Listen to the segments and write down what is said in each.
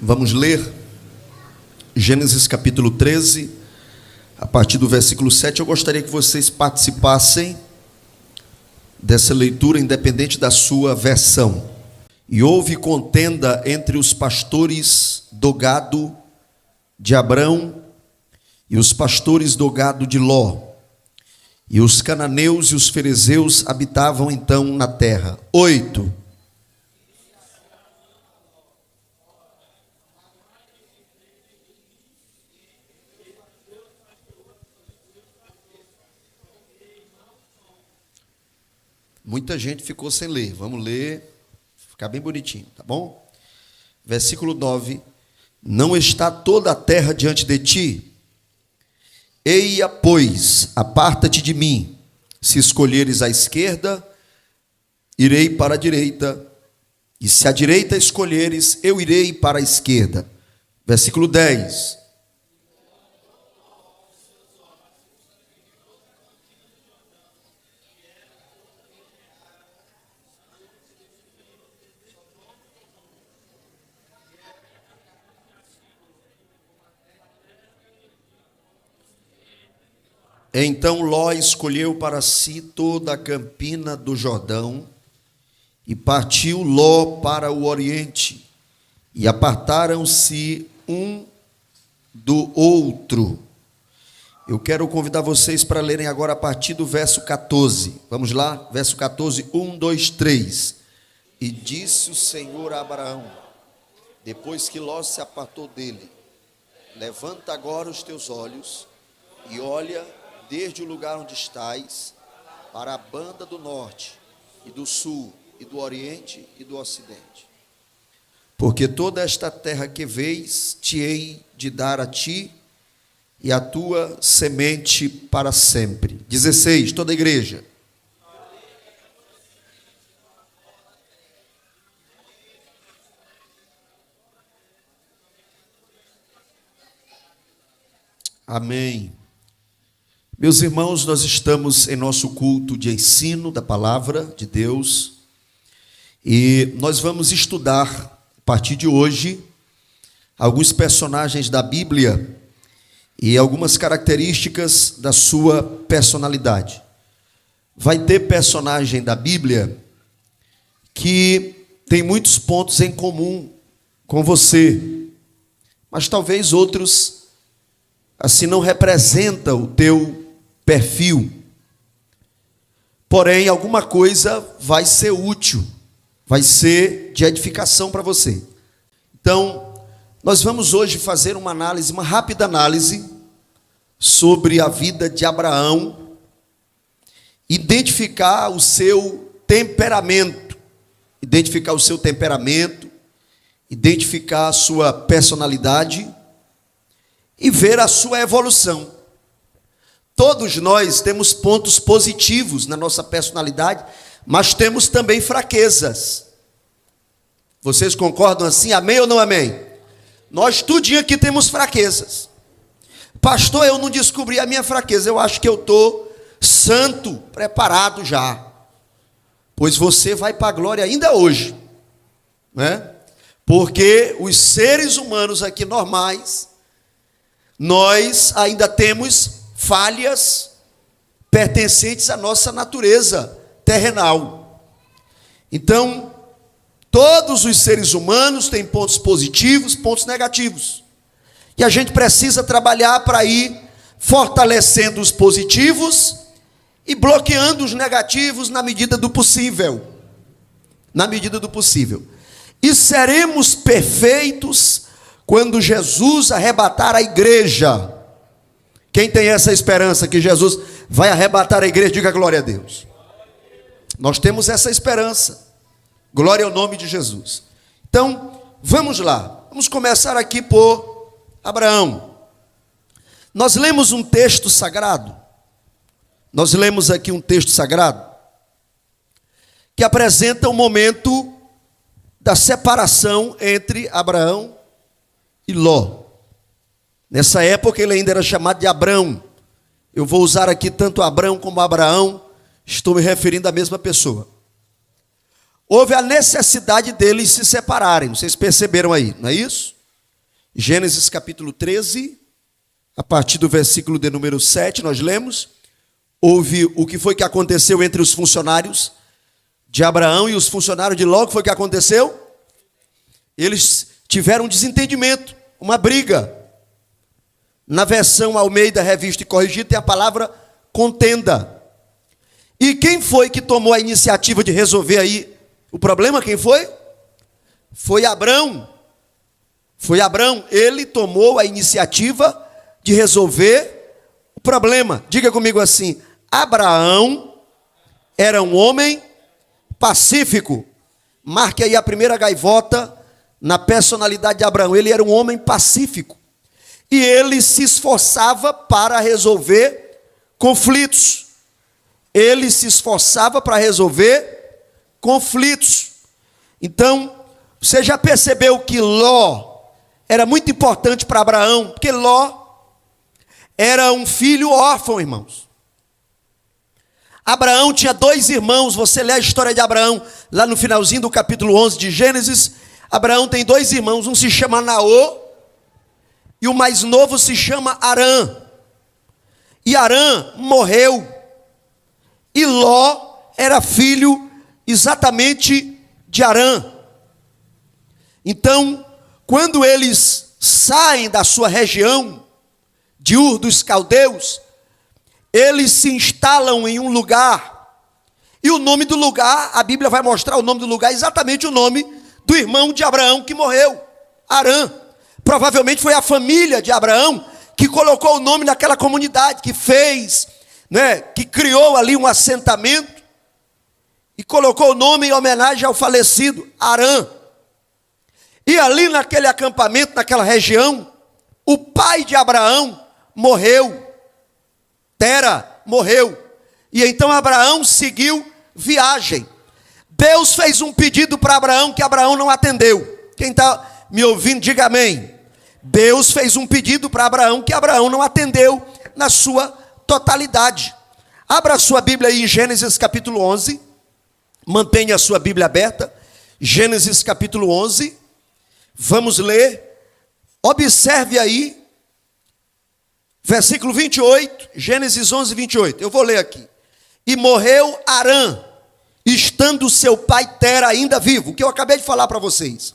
Vamos ler Gênesis capítulo 13, a partir do versículo 7. Eu gostaria que vocês participassem dessa leitura, independente da sua versão. E houve contenda entre os pastores do gado de Abrão e os pastores do gado de Ló. E os cananeus e os ferezeus habitavam então na terra. 8. Muita gente ficou sem ler. Vamos ler, ficar bem bonitinho, tá bom? Versículo 9. Não está toda a terra diante de ti? Eia, pois, aparta-te de mim. Se escolheres a esquerda, irei para a direita. E se a direita escolheres, eu irei para a esquerda. Versículo 10. Então Ló escolheu para si toda a campina do Jordão, e partiu Ló para o oriente, e apartaram-se um do outro. Eu quero convidar vocês para lerem agora a partir do verso 14. Vamos lá? Verso 14, 1, 2, 3. E disse o Senhor a Abraão, depois que Ló se apartou dele: levanta agora os teus olhos e olha desde o lugar onde estás, para a banda do norte, e do sul, e do oriente, e do ocidente. Porque toda esta terra que vês, te hei de dar a ti, e a tua semente para sempre. 16, toda a igreja. Amém. Meus irmãos, nós estamos em nosso culto de ensino da palavra de Deus e nós vamos estudar, a partir de hoje, alguns personagens da Bíblia e algumas características da sua personalidade. Vai ter personagem da Bíblia que tem muitos pontos em comum com você, mas talvez outros assim não representam o teu perfil. Porém, alguma coisa vai ser útil, vai ser de edificação para você. Então, nós vamos hoje fazer uma análise, uma rápida análise sobre a vida de Abraão, identificar o seu temperamento, identificar a sua personalidade e ver a sua evolução. Todos nós temos pontos positivos na nossa personalidade, mas temos também fraquezas. Vocês concordam assim? Amém ou não amém? Nós tudinho aqui temos fraquezas. Pastor, eu não descobri a minha fraqueza. Eu acho que eu estou santo, preparado já. Pois você vai para a glória ainda hoje, né? Porque os seres humanos aqui normais, nós ainda temos falhas pertencentes à nossa natureza terrenal. Então, todos os seres humanos têm pontos positivos, pontos negativos. E a gente precisa trabalhar para ir fortalecendo os positivos e bloqueando os negativos na medida do possível. Na medida do possível. E seremos perfeitos quando Jesus arrebatar a igreja. Quem tem essa esperança que Jesus vai arrebatar a igreja, diga glória a Deus. Nós temos essa esperança. Glória ao nome de Jesus. Então, vamos lá. Vamos começar aqui por Abraão. Nós lemos um texto sagrado. Nós lemos aqui um texto sagrado que apresenta o momento da separação entre Abraão e Ló. Nessa época ele ainda era chamado de Abrão. Eu vou usar aqui tanto Abrão como Abraão, estou me referindo à mesma pessoa. Houve a necessidade deles se separarem, vocês perceberam aí, não é isso? Gênesis capítulo 13, a partir do versículo de número 7, nós lemos. Houve o que foi que aconteceu entre os funcionários de Abraão e os funcionários de Ló. O que foi que aconteceu? Eles tiveram um desentendimento, uma briga. Na versão Almeida, Revista e Corrigida, tem a palavra contenda. E quem foi que tomou a iniciativa de resolver aí o problema? Quem foi? Foi Abrão. Foi Abrão. Ele tomou a iniciativa de resolver o problema. Diga comigo assim: Abraão era um homem pacífico. Marque aí a primeira gaivota na personalidade de Abraão. Ele era um homem pacífico. E ele se esforçava para resolver conflitos. Ele se esforçava para resolver conflitos. Então, você já percebeu que Ló era muito importante para Abraão? Porque Ló era um filho órfão, irmãos. Abraão tinha 2 irmãos. Você lê a história de Abraão lá no finalzinho do capítulo 11 de Gênesis. Abraão tem 2 irmãos. Um se chama Naor e o mais novo se chama Harã. E Harã morreu. E Ló era filho exatamente de Harã. Então, quando eles saem da sua região de Ur dos Caldeus, eles se instalam em um lugar. E o nome do lugar, a Bíblia vai mostrar o nome do lugar, exatamente o nome do irmão de Abraão que morreu, Harã. Provavelmente foi a família de Abraão que colocou o nome naquela comunidade, que fez, que criou ali um assentamento e colocou o nome em homenagem ao falecido Harã. E ali naquele acampamento, naquela região, o pai de Abraão morreu. Tera morreu. E então Abraão seguiu viagem. Deus fez um pedido para Abraão que Abraão não atendeu. Quem está me ouvindo, diga amém. Deus fez um pedido para Abraão que Abraão não atendeu na sua totalidade. Abra a sua Bíblia aí em Gênesis capítulo 11. Mantenha a sua Bíblia aberta. Gênesis capítulo 11. Vamos ler. Observe aí. Versículo 28. Gênesis 11, 28. Eu vou ler aqui. E morreu Harã, estando seu pai Tera ainda vivo. O que eu acabei de falar para vocês.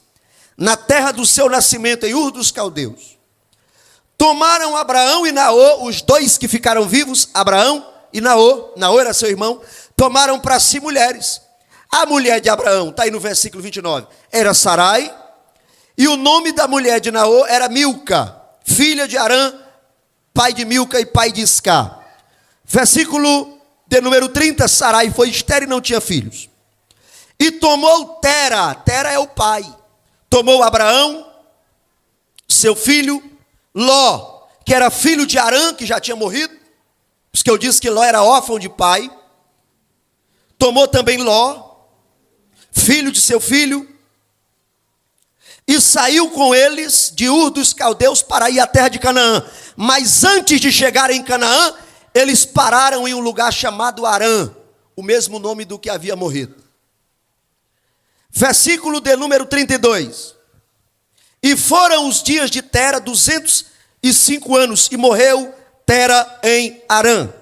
Na terra do seu nascimento, em Ur dos Caldeus. Tomaram Abraão e Naor, os 2 que ficaram vivos, Abraão e Naor. Naor era seu irmão. Tomaram para si mulheres. A mulher de Abraão, está aí no versículo 29, era Sarai. E o nome da mulher de Naor era Milca, filha de Harã, pai de Milca e pai de Isca. Versículo de número 30, Sarai foi estéril e não tinha filhos. E tomou Tera, Tera é o pai. Tomou Abraão, seu filho, Ló, que era filho de Harã, que já tinha morrido. Por isso que eu disse que Ló era órfão de pai. Tomou também Ló, filho de seu filho, e saiu com eles de Ur dos Caldeus para ir à terra de Canaã. Mas antes de chegarem em Canaã, eles pararam em um lugar chamado Harã, o mesmo nome do que havia morrido. Versículo de número 32. E foram os dias de Tera 205 anos, e morreu Tera em Harã.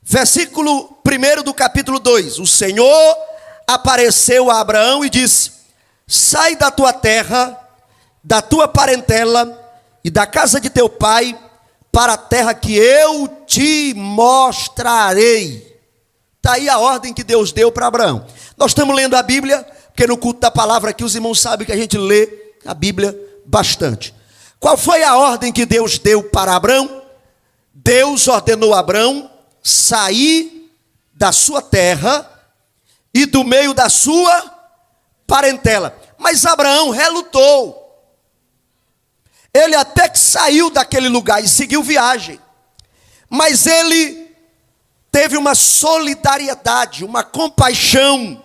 Versículo 1 do capítulo 2. O Senhor apareceu a Abraão e disse: sai da tua terra, da tua parentela e da casa de teu pai, para a terra que eu te mostrarei. Está aí a ordem que Deus deu para Abraão. Nós estamos lendo a Bíblia, porque no culto da palavra aqui os irmãos sabem que a gente lê a Bíblia bastante. Qual foi a ordem que Deus deu para Abraão? Deus ordenou a Abraão sair da sua terra e do meio da sua parentela. Mas Abraão relutou. Ele até que saiu daquele lugar e seguiu viagem. Mas ele teve uma solidariedade, uma compaixão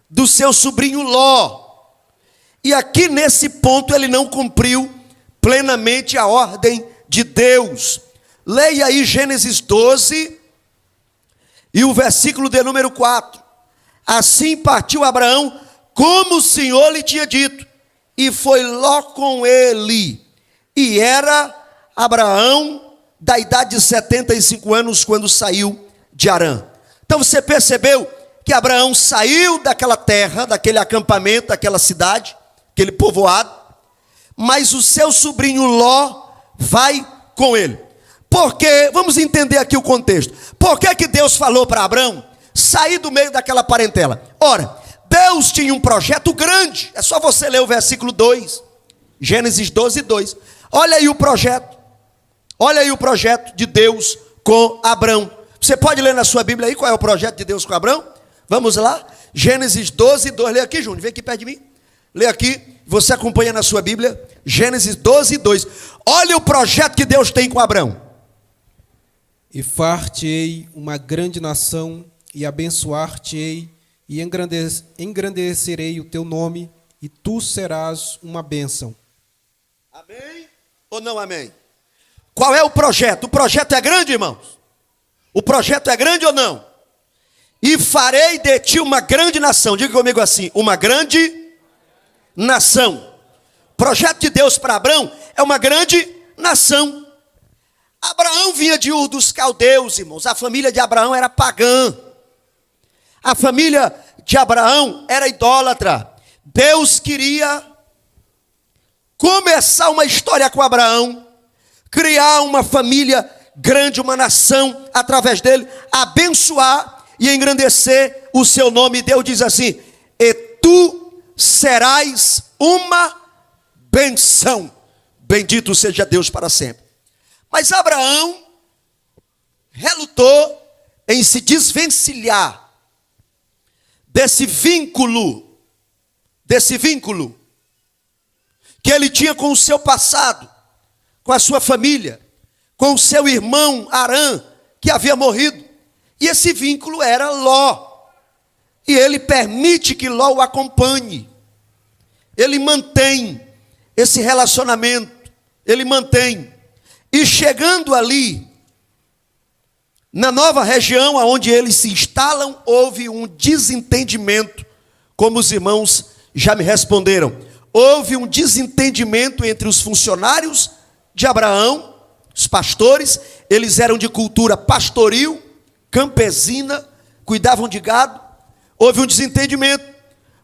do seu sobrinho Ló. E aqui nesse ponto ele não cumpriu plenamente a ordem de Deus. Leia aí Gênesis 12 e o versículo de número 4. Assim partiu Abraão, como o Senhor lhe tinha dito, e foi Ló com ele. E era Abraão da idade de 75 anos quando saiu de Harã. Então você percebeu que Abraão saiu daquela terra, daquele acampamento, daquela cidade, aquele povoado, mas o seu sobrinho Ló vai com ele. Porque, vamos entender aqui o contexto. Por que Deus falou para Abraão sair do meio daquela parentela? Ora, Deus tinha um projeto grande. É só você ler o versículo 2, Gênesis 12, 2. Olha aí o projeto. Olha aí o projeto de Deus com Abraão. Você pode ler na sua Bíblia aí qual é o projeto de Deus com Abraão? Vamos lá? Gênesis 12, 2. Lê aqui, Júnior. Vem aqui perto de mim. Lê aqui. Você acompanha na sua Bíblia. Gênesis 12, 2. Olha o projeto que Deus tem com Abraão. E far-te-ei uma grande nação, e abençoar-te-ei, e engrandecerei o teu nome, e tu serás uma bênção. Amém ou não amém? Qual é o projeto? O projeto é grande, irmãos? O projeto é grande ou não? E farei de ti uma grande nação. Diga comigo assim, uma grande nação. O projeto de Deus para Abraão é uma grande nação. Abraão vinha de Ur dos Caldeus, irmãos. A família de Abraão era pagã. A família de Abraão era idólatra. Deus queria começar uma história com Abraão, criar uma família grande, uma nação através dele, abençoar e engrandecer o seu nome. Deus diz assim: e tu serás uma benção. Bendito seja Deus para sempre. Mas Abraão relutou em se desvencilhar desse vínculo que ele tinha com o seu passado, com a sua família, com o seu irmão Harã, que havia morrido. E esse vínculo era Ló. E ele permite que Ló o acompanhe. Ele mantém esse relacionamento. Ele mantém. E chegando ali, na nova região onde eles se instalam, houve um desentendimento, como os irmãos já me responderam. Houve um desentendimento entre os funcionários de Abraão, os pastores. Eles eram de cultura pastoril, campesina, cuidavam de gado. Houve um desentendimento,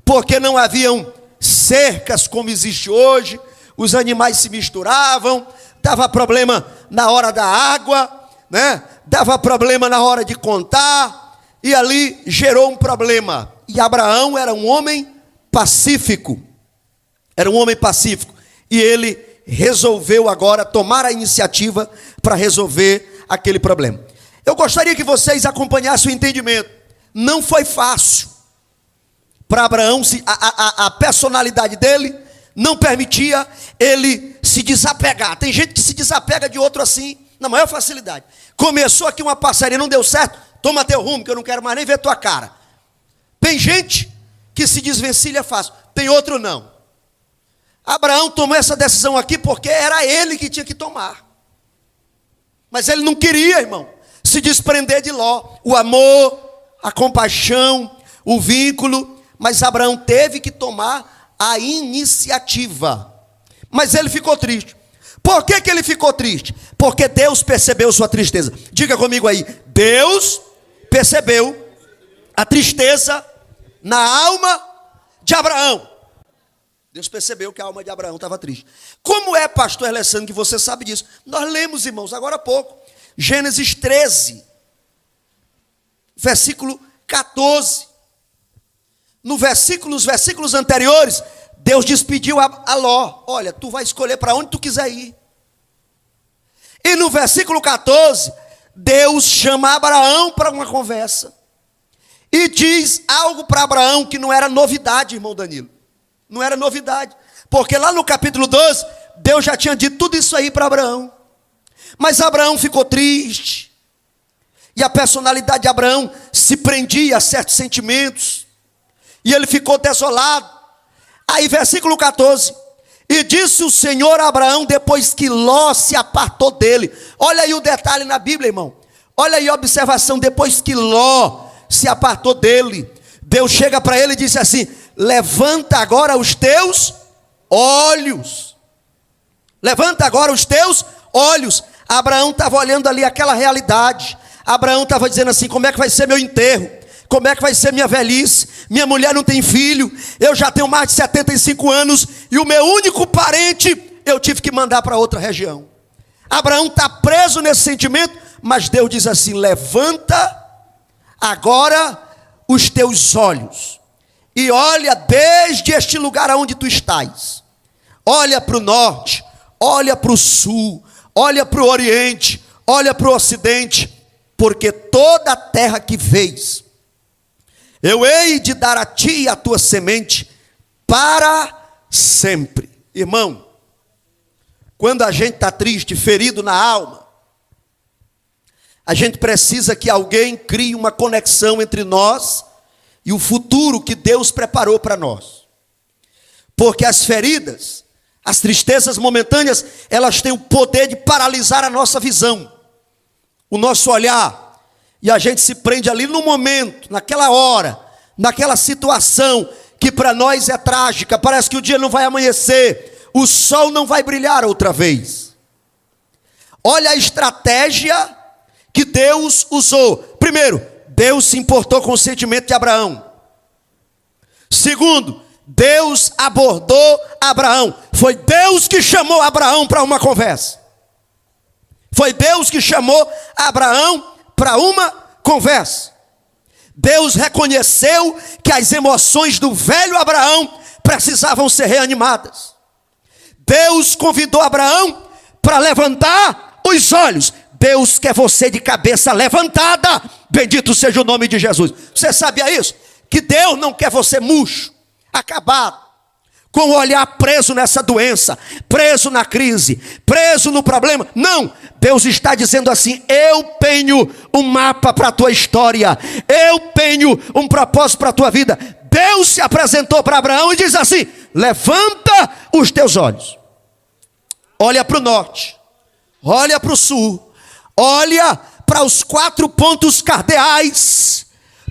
porque não haviam cercas como existe hoje, os animais se misturavam, dava problema na hora da água, né? Dava problema na hora de contar, e ali gerou um problema. E Abraão era um homem pacífico, e ele resolveu agora tomar a iniciativa para resolver aquele problema. Eu gostaria que vocês acompanhassem o entendimento. Não foi fácil para Abraão, a personalidade dele não permitia ele se desapegar. Tem gente que se desapega de outro assim, na maior facilidade. Começou aqui uma parceria, não deu certo, toma teu rumo, que eu não quero mais nem ver tua cara. Tem gente que se desvencilha fácil, tem outro não. Abraão tomou essa decisão aqui porque era ele que tinha que tomar. Mas ele não queria, irmão, se desprender de Ló. O amor, a compaixão, o vínculo, mas Abraão teve que tomar a iniciativa. Mas ele ficou triste. Por que ele ficou triste? Porque Deus percebeu sua tristeza. Diga comigo aí, Deus percebeu a tristeza na alma de Abraão. Deus percebeu que a alma de Abraão estava triste. Como é, pastor Alessandro, que você sabe disso? Nós lemos, irmãos, agora há pouco, Gênesis 13, versículo 14. Nos versículos anteriores, Deus despediu a Ló. Olha, tu vai escolher para onde tu quiser ir. E no versículo 14, Deus chama Abraão para uma conversa. E diz algo para Abraão que não era novidade, irmão Danilo. Não era novidade. Porque lá no capítulo 12, Deus já tinha dito tudo isso aí para Abraão. Mas Abraão ficou triste. E a personalidade de Abraão se prendia a certos sentimentos. E ele ficou desolado. Aí versículo 14. E disse o Senhor a Abraão depois que Ló se apartou dele. Olha aí o detalhe na Bíblia, irmão. Olha aí a observação. Depois que Ló se apartou dele, Deus chega para ele e disse assim: levanta agora os teus olhos. Levanta agora os teus olhos. Abraão estava olhando ali aquela realidade. Abraão estava dizendo assim: como é que vai ser meu enterro? Como é que vai ser minha velhice? Minha mulher não tem filho, eu já tenho mais de 75 anos, e o meu único parente eu tive que mandar para outra região. Abraão está preso nesse sentimento, mas Deus diz assim: levanta agora os teus olhos, e olha desde este lugar aonde tu estás. Olha para o norte, olha para o sul, olha para o oriente, olha para o ocidente, porque toda a terra que vês, eu hei de dar a ti e a tua semente para sempre. Irmão, quando a gente está triste, ferido na alma, a gente precisa que alguém crie uma conexão entre nós e o futuro que Deus preparou para nós. Porque as feridas, as tristezas momentâneas, elas têm o poder de paralisar a nossa visão, o nosso olhar. E a gente se prende ali no momento, naquela hora, naquela situação que para nós é trágica. Parece que o dia não vai amanhecer, o sol não vai brilhar outra vez. Olha a estratégia que Deus usou. Primeiro, Deus se importou com o sentimento de Abraão. Segundo, Deus abordou Abraão. Foi Deus que chamou Abraão para uma conversa. Foi Deus que chamou Abraão para uma conversa. Deus reconheceu que as emoções do velho Abraão precisavam ser reanimadas. Deus convidou Abraão para levantar os olhos. Deus quer você de cabeça levantada. Bendito seja o nome de Jesus. Você sabia isso? Que Deus não quer você murcho, acabado, com o olhar preso nessa doença, preso na crise, preso no problema. Não, Deus está dizendo assim: eu tenho um mapa para a tua história, eu tenho um propósito para a tua vida. Deus se apresentou para Abraão e diz assim: levanta os teus olhos, olha para o norte, olha para o sul, olha para os 4 pontos cardeais,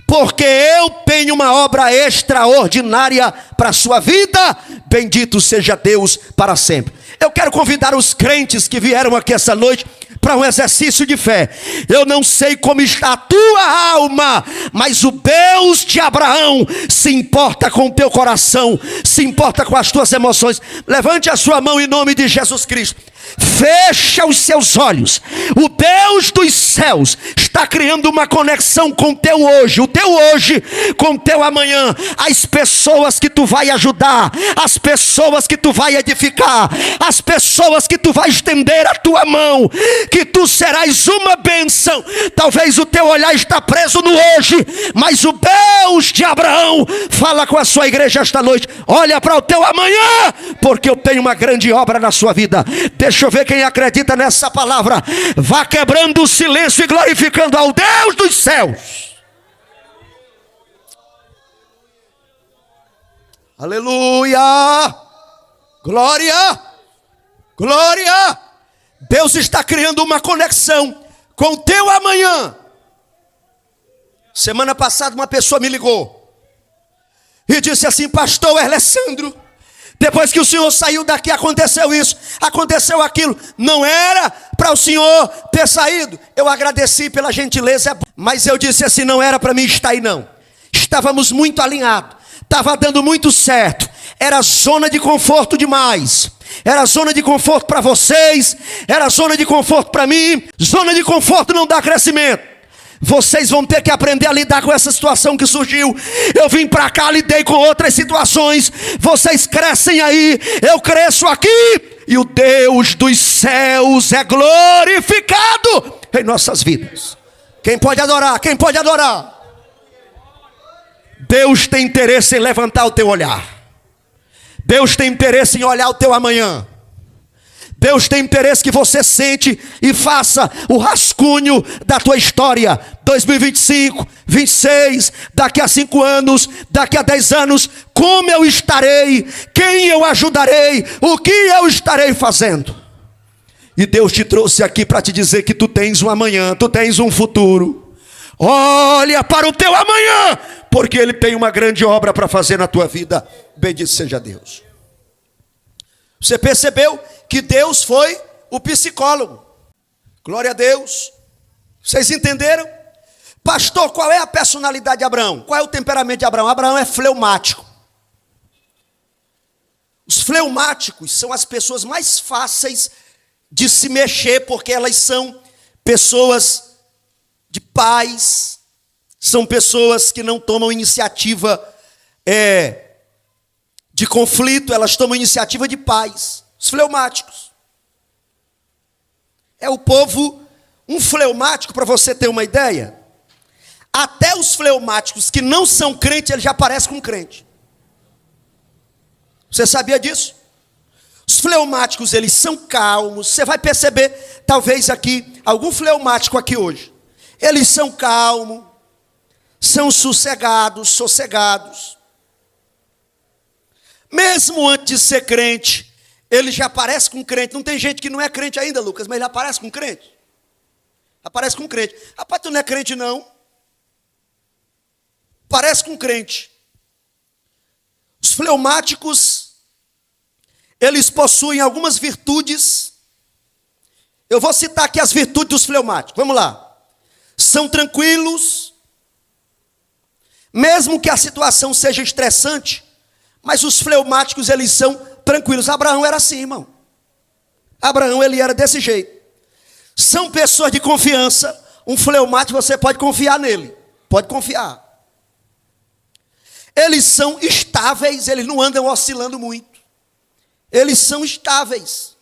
porque eu tenho uma obra extraordinária para a sua vida. Bendito seja Deus para sempre. Eu quero convidar os crentes que vieram aqui essa noite para um exercício de fé. Eu não sei como está a tua alma, mas o Deus de Abraão se importa com o teu coração, se importa com as tuas emoções. Levante a sua mão em nome de Jesus Cristo. Fecha os seus olhos. O Deus dos céus está criando uma conexão com o teu hoje, o teu hoje com o teu amanhã. As pessoas que tu vai ajudar, as pessoas que tu vai edificar, as pessoas que tu vai estender a tua mão, que tu serás uma bênção. Talvez o teu olhar está preso no hoje, mas o Deus de Abraão fala com a sua igreja esta noite: olha para o teu amanhã, porque eu tenho uma grande obra na sua vida. Deixa eu ver quem acredita nessa palavra. Vá quebrando o silêncio e glorificando ao Deus dos céus. Aleluia! Glória! Glória! Deus está criando uma conexão com o teu amanhã. Semana passada uma pessoa me ligou e disse assim: pastor Alessandro, depois que o senhor saiu daqui aconteceu isso, aconteceu aquilo. Não era para o senhor ter saído. Eu agradeci pela gentileza, mas eu disse assim: não era para mim estar aí não. Estávamos muito alinhados, estava dando muito certo. Era zona de conforto demais. Era zona de conforto para vocês, era zona de conforto para mim. Zona de conforto não dá crescimento. Vocês vão ter que aprender a lidar com essa situação que surgiu. Eu vim para cá, lidei com outras situações. Vocês crescem aí, eu cresço aqui, e o Deus dos céus é glorificado em nossas vidas. Quem pode adorar? Quem pode adorar? Deus tem interesse em levantar o teu olhar. Deus tem interesse em olhar o teu amanhã. Deus tem interesse que você sente e faça o rascunho da tua história. 2025, 26, daqui a 5 anos, daqui a 10 anos, como eu estarei, quem eu ajudarei, o que eu estarei fazendo. E Deus te trouxe aqui para te dizer que tu tens um amanhã, tu tens um futuro. Olha para o teu amanhã, porque Ele tem uma grande obra para fazer na tua vida. Bendito seja Deus. Você percebeu que Deus foi o psicólogo. Glória a Deus. Vocês entenderam? Pastor, qual é a personalidade de Abraão? Qual é o temperamento de Abraão? Abraão é fleumático. Os fleumáticos são as pessoas mais fáceis de se mexer, porque elas são pessoas de paz, são pessoas que não tomam iniciativa de conflito, elas tomam iniciativa de paz. Os fleumáticos. É o povo, um fleumático, para você ter uma ideia, até os fleumáticos que não são crentes, ele já parece com crente. Você sabia disso? Os fleumáticos, eles são calmos. Você vai perceber, talvez aqui, algum fleumático aqui hoje. Eles são calmos, são sossegados. Mesmo antes de ser crente, ele já parece com crente. Não tem gente que não é crente ainda, Lucas, mas ele aparece com crente. Aparece com crente. Rapaz, tu não é crente não? Parece com crente. Os fleumáticos, eles possuem algumas virtudes. Eu vou citar aqui as virtudes dos fleumáticos. Vamos lá. São tranquilos, mesmo que a situação seja estressante, mas os fleumáticos, eles são tranquilos. Abraão era assim, irmão. Abraão, ele era desse jeito. São pessoas de confiança. Um fleumático, você pode confiar nele. Pode confiar. Eles são estáveis, eles não andam oscilando muito. Eles são estáveis.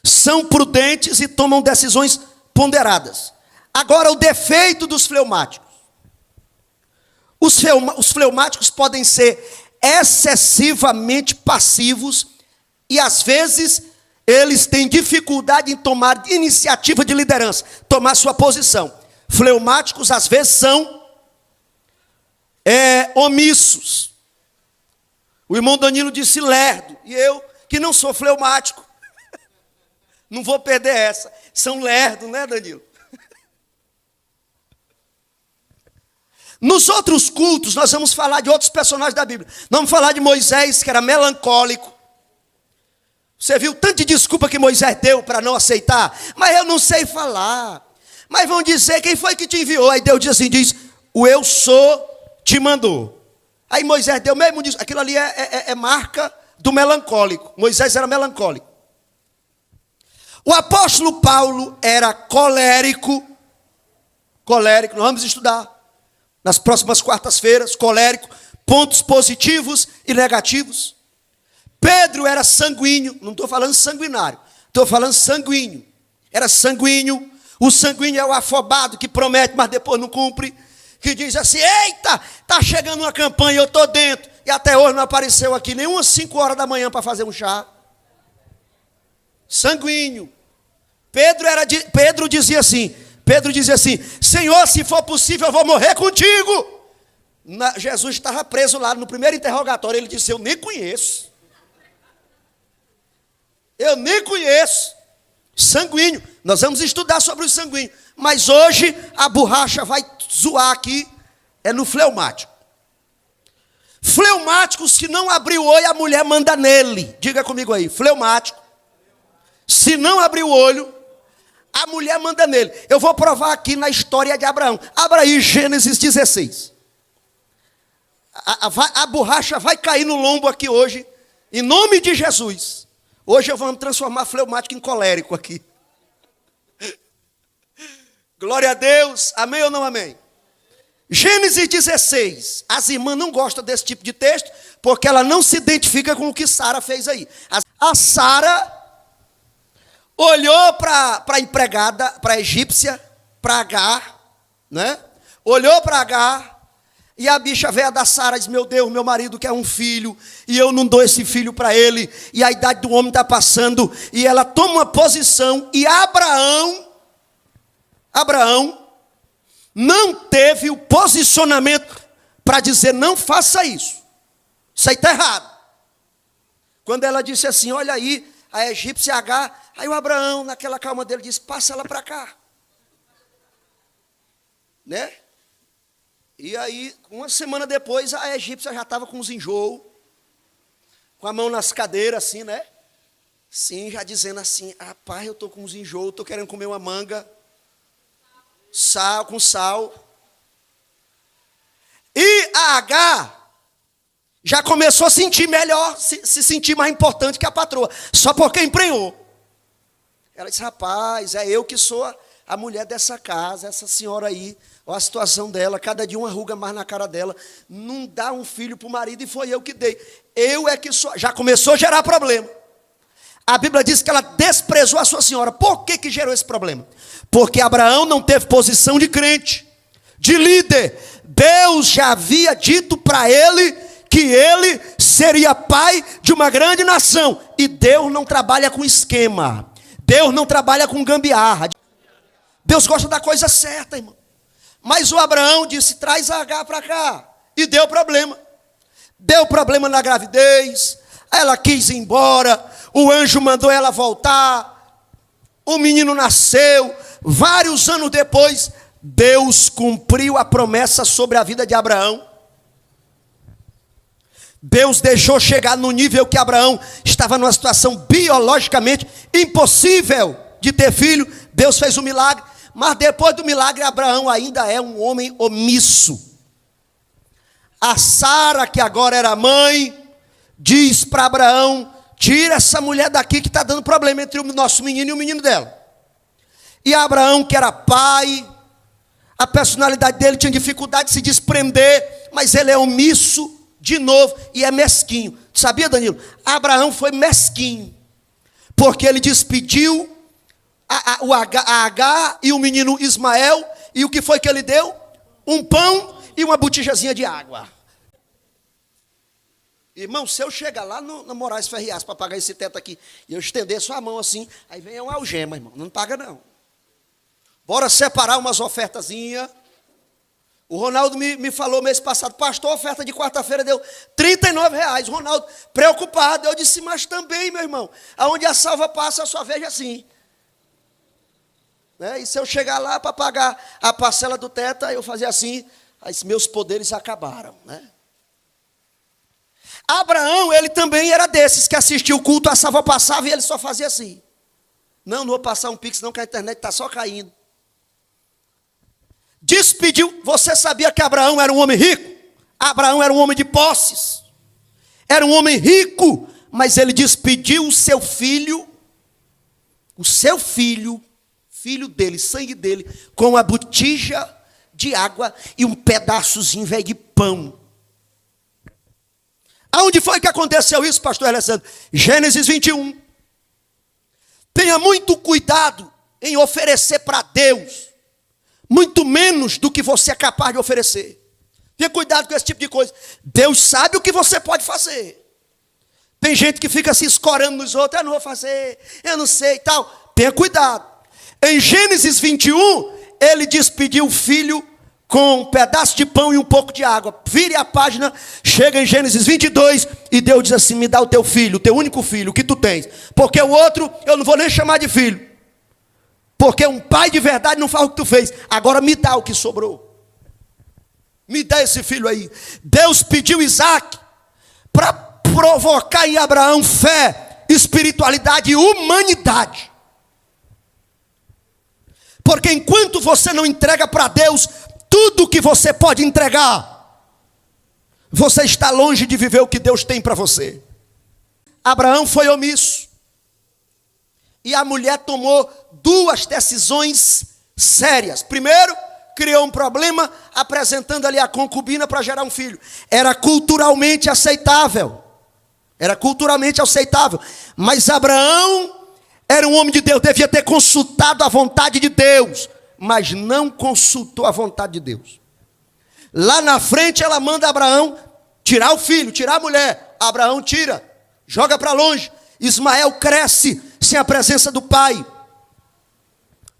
São prudentes e tomam decisões ponderadas. Agora, o defeito dos fleumáticos. Os fleumáticos podem ser excessivamente passivos e, às vezes, eles têm dificuldade em tomar iniciativa de liderança, tomar sua posição. Fleumáticos, às vezes, são omissos. O irmão Danilo disse lerdo, e eu, que não sou fleumático, não vou perder essa. São lerdos, né, Danilo? Nos outros cultos, nós vamos falar de outros personagens da Bíblia. Nós vamos falar de Moisés, que era melancólico. Você viu tanto de desculpa que Moisés deu para não aceitar? Mas eu não sei falar. Mas vão dizer, quem foi que te enviou? Aí Deus diz assim, o eu sou te mandou. Aí Moisés deu mesmo disso. Aquilo ali é marca do melancólico. Moisés era melancólico. O apóstolo Paulo era colérico. Colérico, nós vamos estudar nas próximas quartas-feiras, colérico, pontos positivos e negativos. Pedro era sanguíneo, não estou falando sanguinário, estou falando sanguíneo. Era sanguíneo. O sanguíneo é o afobado que promete, mas depois não cumpre. Que diz assim, eita, está chegando uma campanha, eu estou dentro. E até hoje não apareceu aqui nem umas 5 horas da manhã para fazer um chá. Sanguíneo. Pedro dizia assim, Senhor, se for possível, eu vou morrer contigo. Jesus estava preso lá no primeiro interrogatório, ele disse, eu nem conheço. Sanguíneo. Nós vamos estudar sobre o sanguíneo. Mas hoje a borracha vai zoar aqui, é no fleumático. Fleumático, se não abrir o olho, a mulher manda nele. Diga comigo aí, fleumático. Se não abrir o olho, a mulher manda nele. Eu vou provar aqui na história de Abraão. Abra aí Gênesis 16. A borracha vai cair no lombo aqui hoje, em nome de Jesus. Hoje eu vou transformar fleumático em colérico aqui. Glória a Deus. Amém ou não amém? Gênesis 16. As irmãs não gostam desse tipo de texto, porque ela não se identifica com o que Sara fez aí. A Sara olhou para a empregada, para a egípcia, para Agar, né? Olhou para Agar, e a bicha velha da Sara diz, meu Deus, meu marido quer um filho, e eu não dou esse filho para ele, e a idade do homem está passando, e ela toma uma posição, e Abraão não teve o posicionamento para dizer, não faça isso. Isso aí está errado. Quando ela disse assim, olha aí, a egípcia Agar, aí o Abraão, naquela calma dele, disse, passa ela para cá. Né? E aí, uma semana depois, a egípcia já estava com os enjoos. com a mão nas cadeiras, assim, né? Sim, já dizendo assim, rapaz, eu estou com uns enjoos, estou querendo comer uma manga, com sal. E a H já começou a sentir melhor, se sentir mais importante que a patroa, só porque emprenhou. Ela disse, rapaz, é eu que sou a mulher dessa casa, essa senhora aí, olha a situação dela, cada dia uma ruga mais na cara dela, não dá um filho para o marido e foi eu que dei. Eu é que sou, já começou a gerar problema. A Bíblia diz que ela desprezou a sua senhora. Por que gerou esse problema? Porque Abraão não teve posição de crente, de líder. Deus já havia dito para ele que ele seria pai de uma grande nação. E Deus não trabalha com esquema. Deus não trabalha com gambiarra. Deus gosta da coisa certa, irmão. Mas o Abraão disse, traz a H para cá. E deu problema. Deu problema na gravidez. Ela quis ir embora. O anjo mandou ela voltar. O menino nasceu. Vários anos depois, Deus cumpriu a promessa sobre a vida de Abraão. Deus deixou chegar no nível que Abraão estava numa situação biologicamente impossível de ter filho. Deus fez um milagre, mas depois do milagre Abraão ainda é um homem omisso. A Sara, que agora era mãe, diz para Abraão, tira essa mulher daqui que está dando problema entre o nosso menino e o menino dela. E Abraão, que era pai, a personalidade dele tinha dificuldade de se desprender, mas ele é omisso de novo e é mesquinho. Sabia, Danilo? Abraão foi mesquinho, porque ele despediu a H e o menino Ismael, e o que foi que ele deu? Um pão e uma botijazinha de água. Irmão, se eu chegar lá no Moraes Ferriás para pagar esse teto aqui, e eu estender sua mão assim, aí vem uma algema, irmão, não paga não. Bora separar umas ofertazinhas. O Ronaldo me falou mês passado, pastor, a oferta de quarta-feira deu R$39. Ronaldo, preocupado, eu disse, mas também, meu irmão, aonde a salva passa, eu só vejo assim. Né? E se eu chegar lá para pagar a parcela do teto, aí eu fazia assim, aí meus poderes acabaram. Né? Abraão, ele também era desses que assistia o culto, a salva passava e ele só fazia assim. Não vou passar um pix não, que a internet está só caindo. Despediu. Você sabia que Abraão era um homem rico? Abraão era um homem de posses. Era um homem rico, mas ele despediu o seu filho, filho dele, sangue dele, com uma botija de água e um pedaçozinho velho de pão. Aonde foi que aconteceu isso, pastor Alessandro? Gênesis 21. Tenha muito cuidado em oferecer para Deus muito menos do que você é capaz de oferecer. Tenha cuidado com esse tipo de coisa. Deus sabe o que você pode fazer. Tem gente que fica se escorando nos outros. Eu não vou fazer, eu não sei e tal. Tenha cuidado. Em Gênesis 21, ele despediu o filho com um pedaço de pão e um pouco de água. Vire a página, chega em Gênesis 22, e Deus diz assim, me dá o teu filho, o teu único filho, o que tu tens. Porque o outro, eu não vou nem chamar de filho. Porque um pai de verdade não faz o que tu fez. Agora me dá o que sobrou. Me dá esse filho aí. Deus pediu Isaac para provocar em Abraão fé, espiritualidade e humanidade. Porque enquanto você não entrega para Deus tudo que você pode entregar, você está longe de viver o que Deus tem para você. Abraão foi omisso. E a mulher tomou duas decisões sérias. Primeiro, criou um problema apresentando ali a concubina para gerar um filho. Era culturalmente aceitável. Mas Abraão era um homem de Deus, devia ter consultado a vontade de Deus, mas não consultou a vontade de Deus. Lá na frente ela manda Abraão tirar o filho, tirar a mulher. Abraão tira, joga para longe. Ismael cresce sem a presença do pai.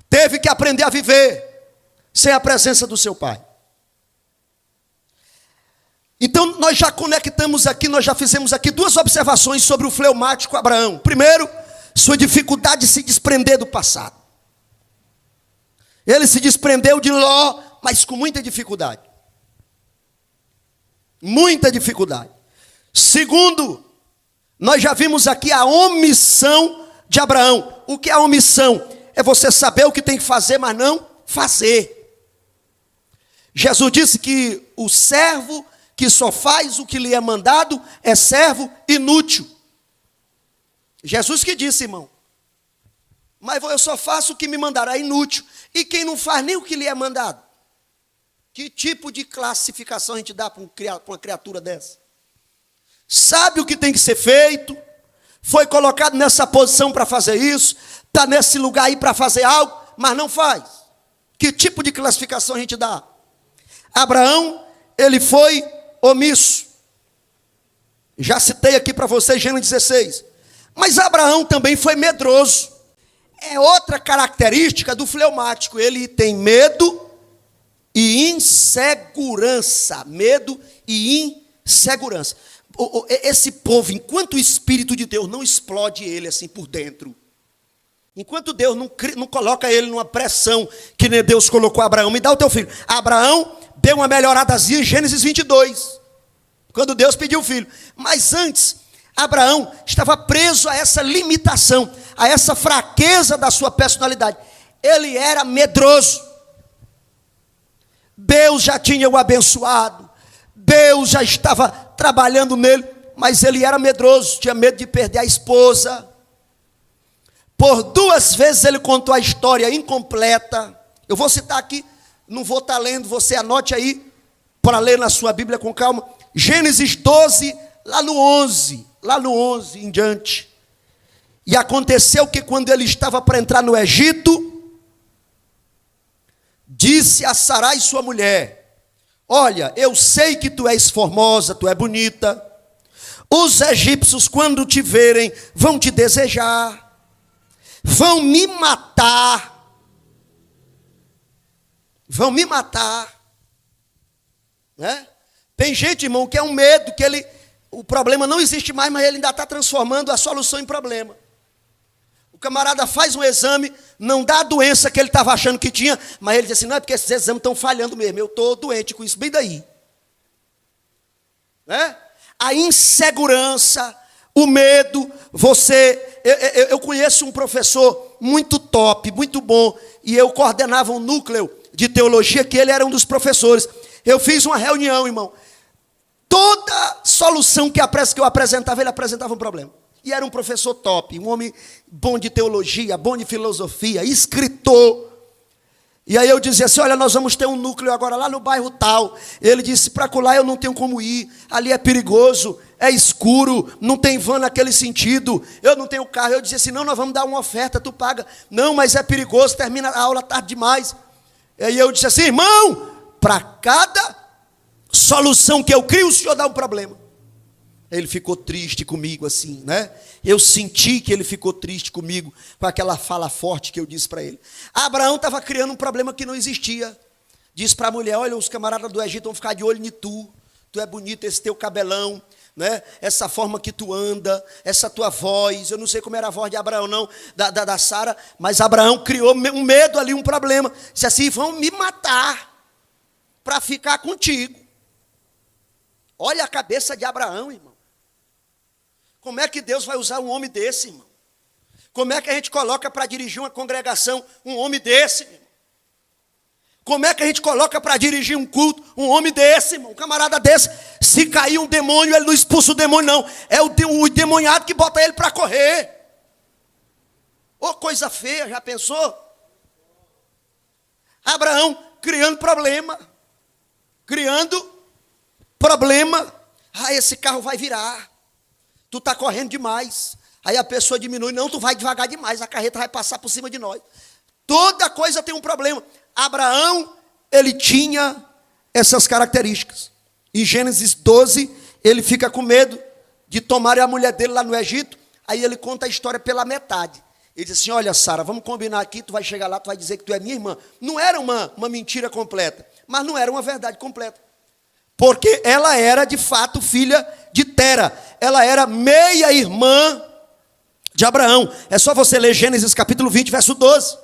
Teve que aprender a viver sem a presença do seu pai. Então nós já conectamos aqui, nós já fizemos aqui duas observações sobre o fleumático Abraão. Primeiro, sua dificuldade de se desprender do passado. Ele se desprendeu de Ló, mas com muita dificuldade. Muita dificuldade. Segundo, Nós já vimos aqui a omissão de Abraão. O que é a omissão? É você saber o que tem que fazer, mas não fazer. Jesus disse que o servo que só faz o que lhe é mandado é servo inútil. Jesus que disse, irmão. Mas eu só faço o que me mandaram, é inútil. E quem não faz nem o que lhe é mandado? Que tipo de classificação a gente dá para uma criatura dessa? Sabe o que tem que ser feito, foi colocado nessa posição para fazer isso, está nesse lugar aí para fazer algo, mas não faz. Que tipo de classificação a gente dá? Abraão, ele foi omisso. Já citei aqui para vocês Gênesis 16. Mas Abraão também foi medroso. É outra característica do fleumático. Ele tem medo e insegurança. Medo e insegurança. Esse povo, enquanto o Espírito de Deus não explode ele assim por dentro, enquanto Deus não coloca ele numa pressão que nem Deus colocou Abraão, me dá o teu filho. Abraão deu uma melhoradazinha em Gênesis 22, quando Deus pediu o filho. Mas antes, Abraão estava preso a essa limitação, a essa fraqueza da sua personalidade. Ele era medroso. Deus já tinha o abençoado, Deus já estava trabalhando nele, mas ele era medroso, tinha medo de perder a esposa. Por 2 vezes ele contou a história incompleta. Eu vou citar aqui, não vou estar lendo, você anote aí, para ler na sua Bíblia com calma. Gênesis 12, lá no 11 em diante. E aconteceu que quando ele estava para entrar no Egito, disse a Sarai sua mulher: olha, eu sei que tu és formosa, tu é bonita. Os egípcios, quando te verem, vão te desejar, vão me matar. Vão me matar. Né? Tem gente, irmão, que é um medo, que o problema não existe mais, mas ele ainda está transformando a solução em problema. O camarada faz um exame, não dá a doença que ele estava achando que tinha, mas ele diz assim, não, é porque esses exames estão falhando mesmo, eu estou doente com isso, bem daí. Né? A insegurança, o medo, eu conheço um professor muito top, muito bom, e eu coordenava um núcleo de teologia, que ele era um dos professores. Eu fiz uma reunião, irmão. Toda solução que eu apresentava, ele apresentava um problema. E era um professor top, um homem bom de teologia, bom de filosofia, escritor. E aí eu dizia assim, olha, nós vamos ter um núcleo agora lá no bairro tal. Ele disse, para lá eu não tenho como ir, ali é perigoso, é escuro, não tem van naquele sentido, eu não tenho carro. Eu dizia assim, não, nós vamos dar uma oferta, tu paga. Não, mas é perigoso, termina a aula tarde demais. E aí eu disse assim, irmão, para cada solução que eu crio, o senhor dá um problema. Ele ficou triste comigo assim, né? Eu senti que ele ficou triste comigo com aquela fala forte que eu disse para ele. Abraão estava criando um problema que não existia. Disse para a mulher, olha, os camaradas do Egito vão ficar de olho em tu. Tu é bonito, esse teu cabelão, né? Essa forma que tu anda, essa tua voz. Eu não sei como era a voz de Abraão não, da Sara, mas Abraão criou um medo ali, um problema. Disse assim, vão me matar para ficar contigo. Olha a cabeça de Abraão, irmão. Como é que Deus vai usar um homem desse, irmão? Como é que a gente coloca para dirigir uma congregação um homem desse, irmão? Como é que a gente coloca para dirigir um culto um homem desse, irmão? Um camarada desse, se cair um demônio, ele não expulsa o demônio, não. É o demoniado que bota ele para correr. Ô, coisa feia, já pensou? Abraão criando problema. Ah, esse carro vai virar. Tu está correndo demais. Aí a pessoa diminui, não, tu vai devagar demais, a carreta vai passar por cima de nós. Toda coisa tem um problema. Abraão, ele tinha essas características. Em Gênesis 12, ele fica com medo de tomarem a mulher dele lá no Egito. Aí ele conta a história pela metade. Ele diz assim, olha Sara, vamos combinar aqui, tu vai chegar lá, tu vai dizer que tu é minha irmã. Não era uma mentira completa, mas não era uma verdade completa. Porque ela era de fato filha de Tera. Ela era meia-irmã de Abraão. É só você ler Gênesis capítulo 20, verso 12.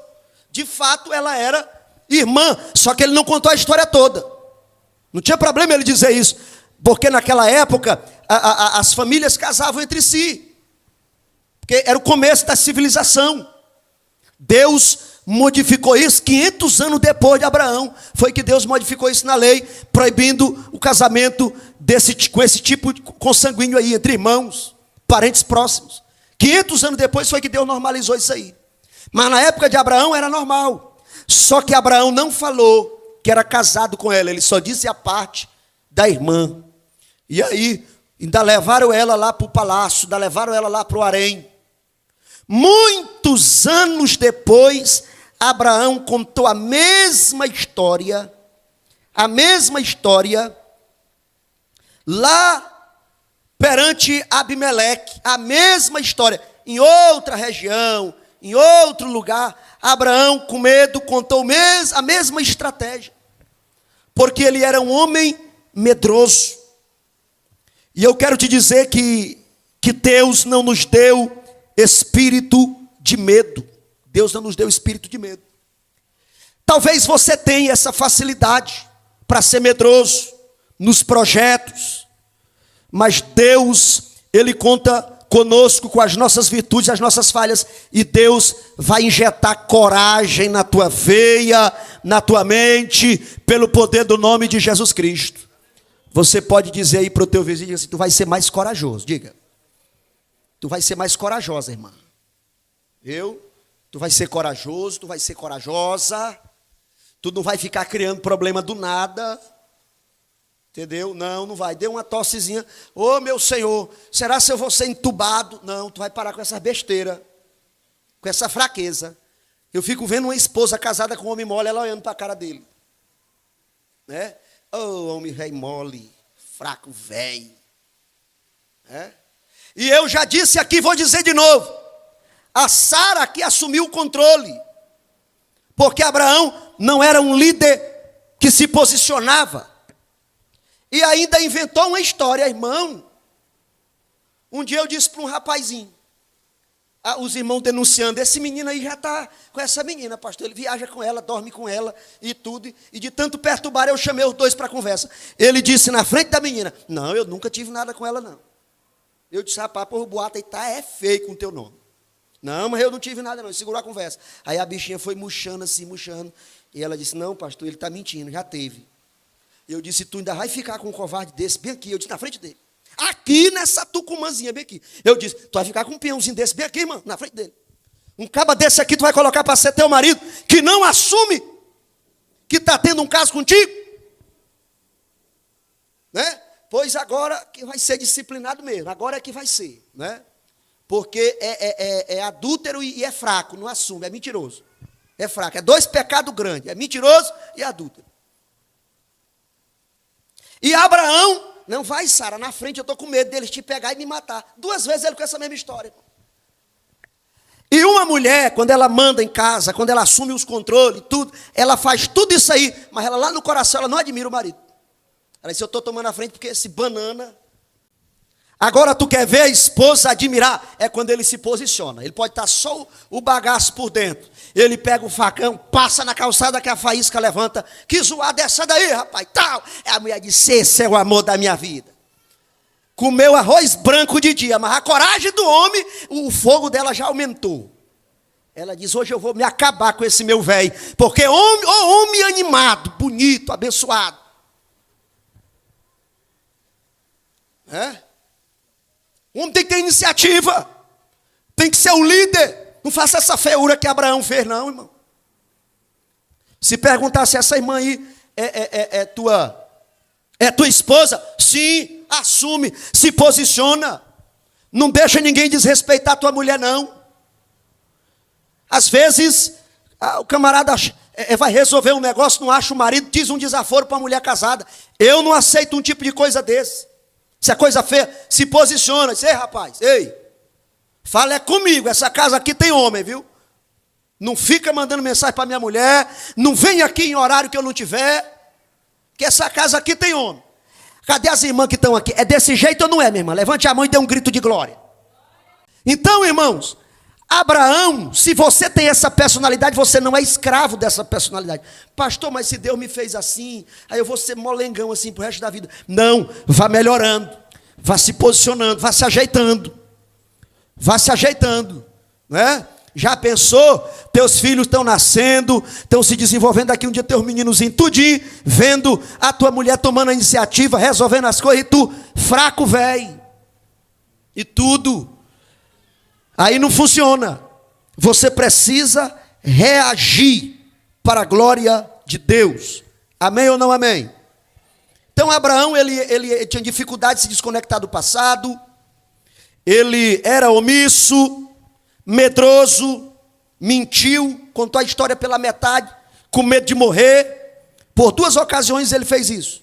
De fato ela era irmã, só que ele não contou a história toda. Não tinha problema ele dizer isso, porque naquela época as famílias casavam entre si. Porque era o começo da civilização. Deus modificou isso 500 anos depois de Abraão. Foi que Deus modificou isso na lei, proibindo o casamento com esse tipo de consanguíneo aí, entre irmãos, parentes próximos. 500 anos depois foi que Deus normalizou isso aí. Mas na época de Abraão era normal. Só que Abraão não falou que era casado com ela. Ele só disse a parte da irmã. E aí, ainda levaram ela lá para o palácio, ainda levaram ela lá para o harém. Muitos anos depois, Abraão contou a mesma história, lá perante Abimeleque, a mesma história, em outra região, em outro lugar. Abraão, com medo, contou a mesma estratégia, porque ele era um homem medroso. E eu quero te dizer que Deus não nos deu espírito de medo. Deus não nos deu espírito de medo. Talvez você tenha essa facilidade para ser medroso nos projetos, mas Deus, Ele conta conosco com as nossas virtudes, as nossas falhas, e Deus vai injetar coragem na tua veia, na tua mente, pelo poder do nome de Jesus Cristo. Você pode dizer aí para o teu vizinho assim: tu vai ser mais corajoso. Diga. Tu vai ser mais corajosa, irmã. Tu vai ser corajoso, tu vai ser corajosa. Tu não vai ficar criando problema do nada. Entendeu? Não vai. Dê uma tossezinha. Ô, meu Senhor, será que eu vou ser entubado? Não, tu vai parar com essa besteira, com essa fraqueza. Eu fico vendo uma esposa casada com um homem mole, ela olhando para a cara dele. Né? Ô, homem velho mole, fraco velho. E eu já disse aqui, vou dizer de novo. A Sara que assumiu o controle. Porque Abraão não era um líder que se posicionava. E ainda inventou uma história, irmão. Um dia eu disse para um rapazinho, os irmãos denunciando: esse menino aí já está com essa menina, pastor. Ele viaja com ela, dorme com ela e tudo. E de tanto perturbar, eu chamei os dois para conversa. Ele disse na frente da menina: não, eu nunca tive nada com ela, não. Eu disse: rapaz, porra, o boato aí tá feio com o teu nome. Não, mas eu não tive nada, não. Ele segurou a conversa. Aí a bichinha foi murchando assim, murchando. E ela disse: não, pastor, ele está mentindo, já teve. Eu disse: tu ainda vai ficar com um covarde desse bem aqui. Eu disse: na frente dele. Aqui nessa tucumãzinha, bem aqui. Eu disse: tu vai ficar com um peãozinho desse bem aqui, mano, na frente dele. Um caba desse aqui tu vai colocar para ser teu marido, que não assume que está tendo um caso contigo. Né? Pois agora que vai ser disciplinado mesmo. Agora é que vai ser. Né? Porque é adúltero e é fraco, não assume, é mentiroso. É fraco, é 2 pecados grandes. É mentiroso e adúltero. E Abraão: não vai, Sara, na frente, eu estou com medo deles te pegar e me matar. 2 vezes ele com essa mesma história. E uma mulher, quando ela manda em casa, quando ela assume os controles, tudo, ela faz tudo isso aí, mas ela lá no coração, ela não admira o marido. Ela disse: eu estou tomando a frente porque esse banana. Agora tu quer ver a esposa admirar? É quando ele se posiciona. Ele pode estar só o bagaço por dentro. Ele pega o facão, passa na calçada que a faísca levanta. Que zoada é essa daí, rapaz? Tal. A mulher disse: esse é o amor da minha vida. Comeu arroz branco de dia, mas a coragem do homem, o fogo dela já aumentou. Ela diz: hoje eu vou me acabar com esse meu velho. Porque homem animado, bonito, abençoado. O homem tem que ter iniciativa. Tem que ser o líder. Não faça essa feiura que Abraão fez, não, irmão. Se perguntar se essa irmã aí é tua esposa, sim, assume, se posiciona. Não deixa ninguém desrespeitar a tua mulher, não. Às vezes, o camarada vai resolver um negócio, não acha o marido, diz um desaforo para a mulher casada. Eu não aceito um tipo de coisa desse. Se é coisa feia, se posiciona. Diz: ei, rapaz, ei, fala comigo, essa casa aqui tem homem, viu? Não fica mandando mensagem para minha mulher, não vem aqui em horário que eu não tiver, que essa casa aqui tem homem. Cadê as irmãs que estão aqui? É desse jeito ou não é, minha irmã? Levante a mão e dê um grito de glória. Então, irmãos, Abraão, se você tem essa personalidade, você não é escravo dessa personalidade. Pastor, mas se Deus me fez assim, aí eu vou ser molengão assim pro resto da vida. Não, vá melhorando, vá se posicionando, vá se ajeitando. Vá se ajeitando, né? Já pensou? Teus filhos estão nascendo, estão se desenvolvendo aqui, um dia teus meninozinhos tudinho, vendo a tua mulher tomando a iniciativa, resolvendo as coisas, e tu, fraco, velho. E tudo. Aí não funciona. Você precisa reagir para a glória de Deus. Amém ou não amém? Então Abraão, ele tinha dificuldade de se desconectar do passado. Ele era omisso, medroso, mentiu, contou a história pela metade, com medo de morrer. Por 2 ocasiões ele fez isso.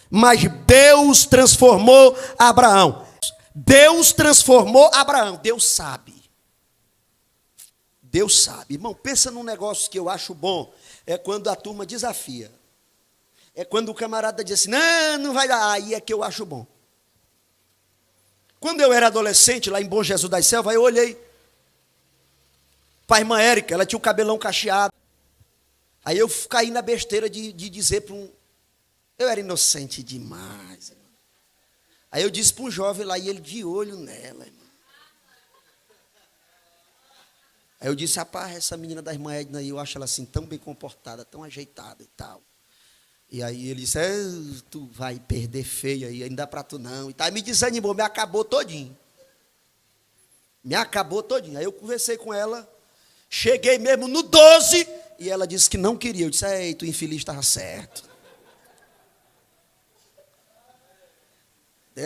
Mas Deus transformou Abraão. Deus transformou Abraão. Deus sabe. Deus sabe. Irmão, pensa num negócio que eu acho bom. É quando a turma desafia. É quando o camarada diz assim, não vai dar. Aí é que eu acho bom. Quando eu era adolescente, lá em Bom Jesus das Selvas, eu olhei para a irmã Érica, ela tinha o cabelão cacheado. Aí eu caí na besteira de dizer para um... Eu era inocente demais, irmão. Aí eu disse para um jovem lá, e ele de olho nela, irmão. Aí eu disse, rapaz, essa menina da irmã Edna aí, eu acho ela assim tão bem comportada, tão ajeitada e tal. E aí ele disse, tu vai perder feio aí, ainda para tu não. E tal. Aí me desanimou, me acabou todinho. Me acabou todinho. Aí eu conversei com ela, cheguei mesmo no 12, e ela disse que não queria. Eu disse, ei, tu infeliz, estava certo.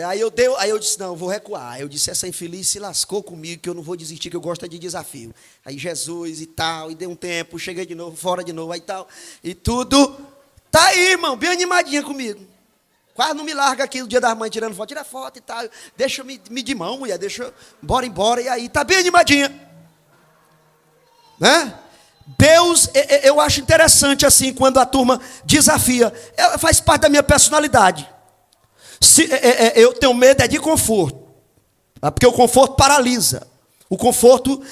Aí eu disse, não, eu vou recuar. Aí eu disse, essa infeliz se lascou comigo, que eu não vou desistir, que eu gosto de desafio. Aí Jesus e tal, e deu um tempo, cheguei de novo, fora de novo, aí tal, e tudo. Tá aí, irmão, bem animadinha comigo. Quase não me larga aqui no dia das mães, tirando foto, tira foto e tal. Deixa eu me de mão, mulher, deixa eu, bora embora, e aí, tá bem animadinha. Né? Deus, eu acho interessante assim, quando a turma desafia. Faz parte da minha personalidade. Eu tenho medo de conforto, porque o conforto paralisa. O conforto,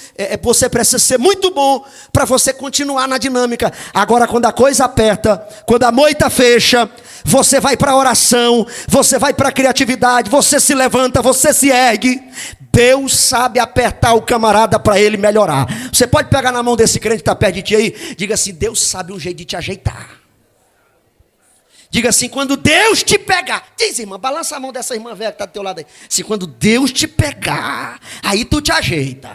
você precisa ser muito bom para você continuar na dinâmica. Agora, quando a coisa aperta, quando a moita fecha, você vai para a oração, você vai para a criatividade, você se levanta, você se ergue. Deus sabe apertar o camarada para ele melhorar. Você pode pegar na mão desse crente que está perto de ti aí, diga assim, Deus sabe um jeito de te ajeitar. Diga assim, quando Deus te pegar. Diz, irmã, balança a mão dessa irmã velha que está do teu lado aí. Se quando Deus te pegar, aí tu te ajeita.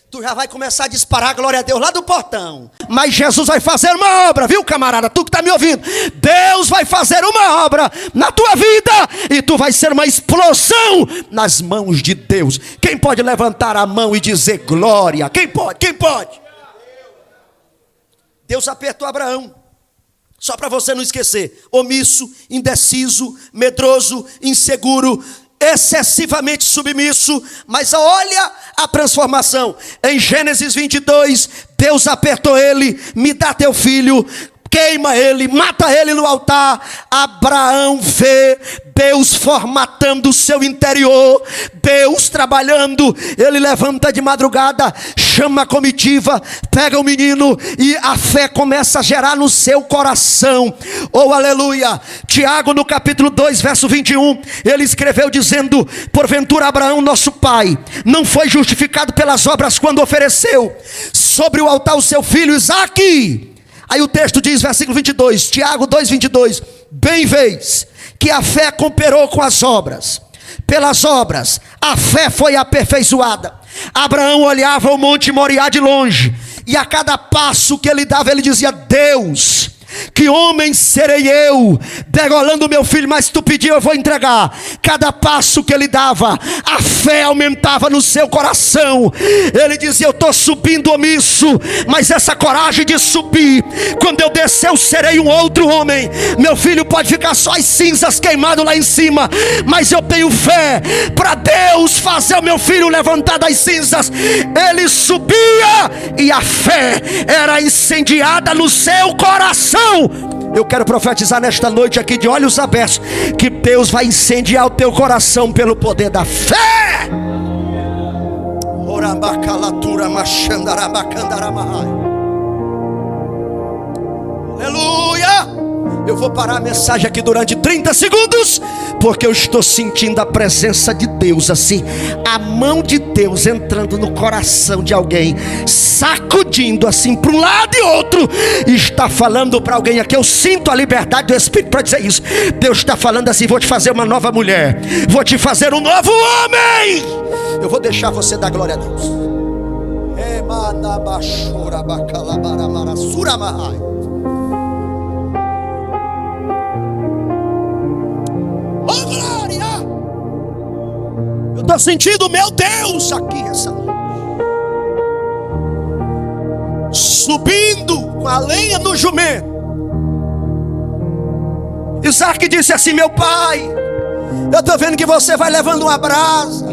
Tu já vai começar a disparar a glória a Deus lá do portão. Mas Jesus vai fazer uma obra, viu, camarada? Tu que está me ouvindo. Deus vai fazer uma obra na tua vida. E tu vai ser uma explosão nas mãos de Deus. Quem pode levantar a mão e dizer glória? Quem pode? Quem pode? Deus apertou Abraão. Só para você não esquecer, omisso, indeciso, medroso, inseguro, excessivamente submisso, mas olha a transformação. Em Gênesis 22, Deus apertou ele, me dá teu filho, queima ele, mata ele no altar. Abraão vê Deus formatando o seu interior, Deus trabalhando. Ele levanta de madrugada, chama a comitiva, pega o menino e a fé começa a gerar no seu coração. Oh, aleluia! Tiago, no capítulo 2, verso 21, ele escreveu dizendo, porventura Abraão, nosso pai, não foi justificado pelas obras quando ofereceu sobre o altar o seu filho Isaque. Aí o texto diz, versículo 22, Tiago 2, 22, bem vês que a fé cooperou com as obras. Pelas obras, a fé foi aperfeiçoada. Abraão olhava o monte Moriá de longe, e a cada passo que ele dava, ele dizia, Deus, que homem serei eu, degolando meu filho, mas tu pediu, eu vou entregar. Cada passo que ele dava, a fé aumentava no seu coração. Ele dizia, eu estou subindo omisso, mas essa coragem de subir, quando eu descer eu serei um outro homem. Meu filho pode ficar só as cinzas queimado lá em cima, mas eu tenho fé para Deus fazer o meu filho levantar das cinzas. Ele subia e a fé era incendiada no seu coração. Eu quero profetizar nesta noite aqui de olhos abertos, que Deus vai incendiar o teu coração pelo poder da fé. Aleluia! Eu vou parar a mensagem aqui durante 30 segundos, porque eu estou sentindo a presença de Deus, assim, a mão de Deus entrando no coração de alguém, sacudindo assim para um lado e outro, e está falando para alguém aqui. Eu sinto a liberdade do Espírito para dizer isso. Deus está falando assim: vou te fazer uma nova mulher, vou te fazer um novo homem. Eu vou deixar você dar glória a Deus. Oh, glória! Eu estou sentindo, meu Deus, aqui essa noite, subindo com a lenha no jumento. Isaac disse assim: meu pai, eu estou vendo que você vai levando uma brasa,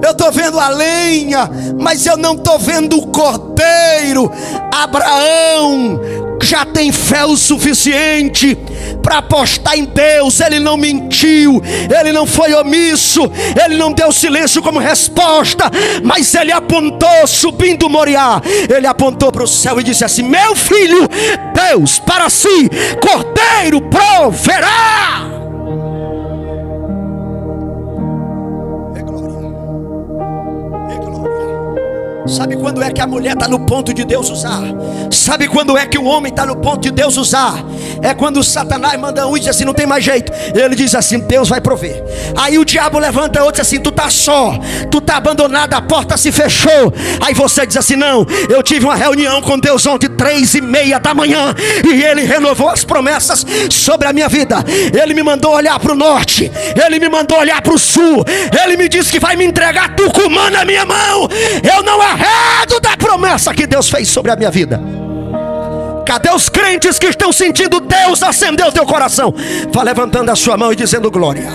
eu estou vendo a lenha, mas eu não estou vendo o cordeiro. Abraão já tem fé o suficiente para apostar em Deus. Ele não mentiu, ele não foi omisso, ele não deu silêncio como resposta, mas ele apontou, subindo Moriá, ele apontou para o céu e disse assim: meu filho, Deus para si cordeiro proverá. Sabe quando é que a mulher está no ponto de Deus usar? Sabe quando é que o homem está no ponto de Deus usar? É quando o Satanás manda um e diz assim: não tem mais jeito. Ele diz assim: Deus vai prover. Aí o diabo levanta outro e diz assim: tu está só, tu está abandonado, a porta se fechou. Aí você diz assim: não, eu tive uma reunião com Deus ontem 3:30 da manhã, e Ele renovou as promessas sobre a minha vida. Ele me mandou olhar para o norte, Ele me mandou olhar para o sul, Ele me disse que vai me entregar Tucumã na minha mão. Eu não arredo da promessa que Deus fez sobre a minha vida. Cadê os crentes que estão sentindo Deus acender o teu coração? Vá levantando a sua mão e dizendo glória,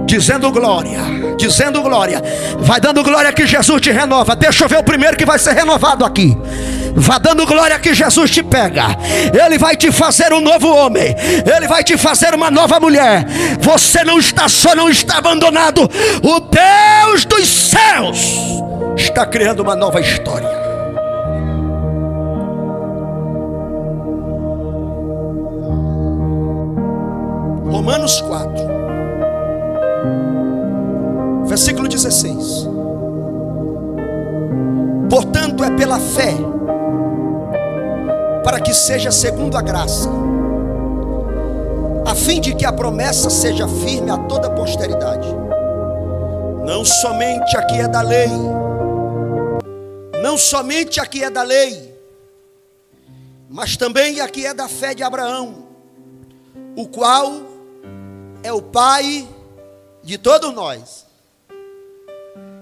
dizendo glória, dizendo glória. Vai dando glória que Jesus te renova. Deixa eu ver o primeiro que vai ser renovado aqui. Vá dando glória que Jesus te pega. Ele vai te fazer um novo homem, Ele vai te fazer uma nova mulher. Você não está só, não está abandonado. O Deus dos céus está criando uma nova história. Romanos 4, versículo 16. Portanto, é pela fé, para que seja segundo a graça, a fim de que a promessa seja firme a toda a posteridade. Não somente a que é da lei, não somente a que é da lei, mas também a que é da fé de Abraão, o qual é o pai de todos nós.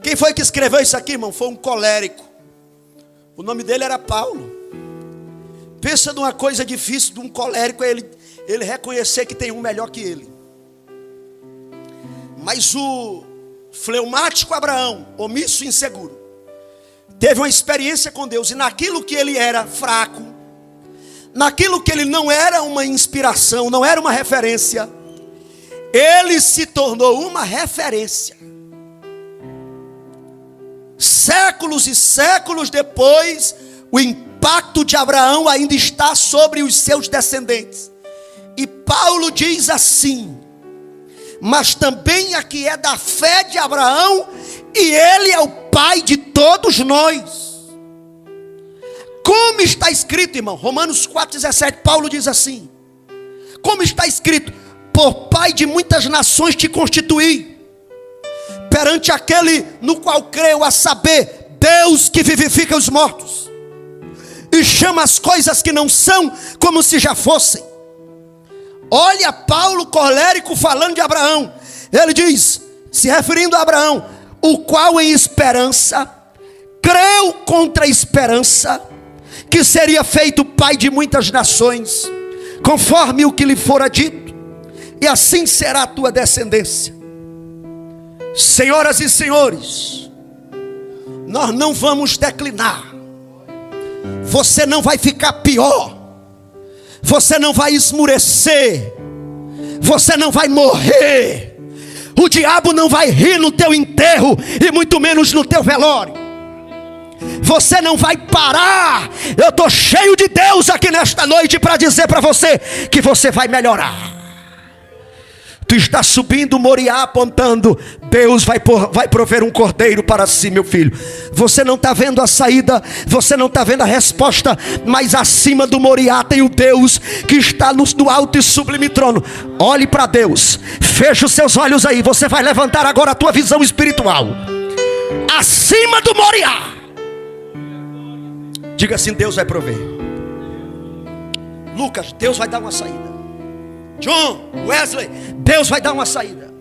Quem foi que escreveu isso aqui, irmão? Foi um colérico. O nome dele era Paulo. Pensa numa coisa difícil de um colérico, ele reconhecer que tem um melhor que ele. Mas o fleumático Abraão, omisso e inseguro, teve uma experiência com Deus, e naquilo que ele era fraco, naquilo que ele não era uma inspiração, não era uma referência, ele se tornou uma referência. Séculos e séculos depois, o impacto de Abraão ainda está sobre os seus descendentes. E Paulo diz assim: mas também a que é da fé de Abraão, e ele é o pai de todos nós. Como está escrito, irmão? Romanos 4,17, Paulo diz assim: como está escrito, por pai de muitas nações te constituí, perante aquele no qual creio, a saber, Deus que vivifica os mortos, e chama as coisas que não são, como se já fossem. Olha Paulo colérico falando de Abraão. Ele diz, se referindo a Abraão, o qual em esperança creu contra a esperança, que seria feito pai de muitas nações, conforme o que lhe fora dito, e assim será a tua descendência. Senhoras e senhores, nós não vamos declinar. Você não vai ficar pior, você não vai esmurecer, você não vai morrer. O diabo não vai rir no teu enterro, e muito menos no teu velório. Você não vai parar. Eu estou cheio de Deus aqui nesta noite para dizer para você que você vai melhorar. Tu está subindo Moriá apontando, Deus vai prover um cordeiro para si, meu filho. Você não está vendo a saída, você não está vendo a resposta, mas acima do Moriá tem o Deus que está no alto e sublime trono. Olhe para Deus, feche os seus olhos aí. Você vai levantar agora a tua visão espiritual. Acima do Moriá, diga assim: Deus vai prover. Lucas, Deus vai dar uma saída. John, Wesley, Deus vai dar uma saída.